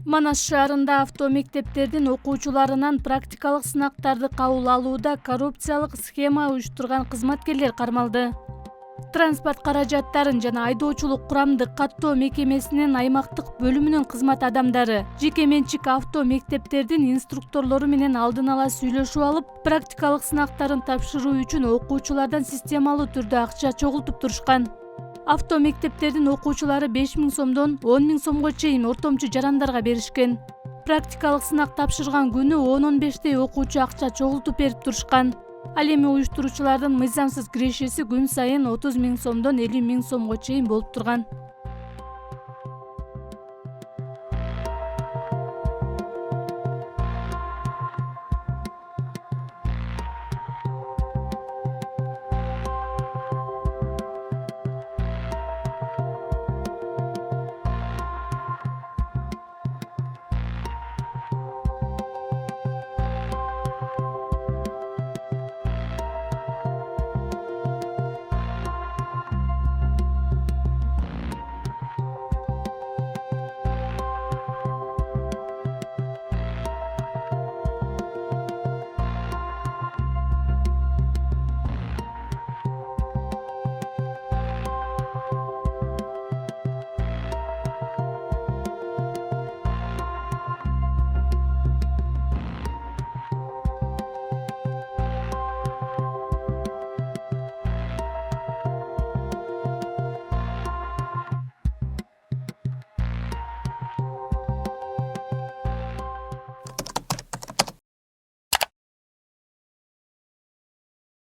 Манас шаарында авто мектептердин окуучуларынан практикалык сынактарды кабыл алууда коррупциялык схема уюштурган кызматкерлер кармалды. Транспорт каражаттарын жана айдоочулук курамды каттоо мекемесинин аймактык бөлүмүнүн кызмат адамдары жеке менчик авто мектептердин инструкторлору менен алдын ала сүйлөшүп алып, практикалык сынактарын тапшыруу үчүн окуучулардан системалуу түрдө акча чогултуп турушкан. Авто мектептердин окуучулары 5000 сомдон 10 000 сомго чейин ортомчу жарандарга беришкен. Практикалык сынак тапшырган күнү 10-15 окуучу акча чогултуп берип турушкан. Ал эми уюштуруучулардын мыйзамсыз кирешеси күн сайын 30 000 сомдон 50 000 сомго чейин болуп турган.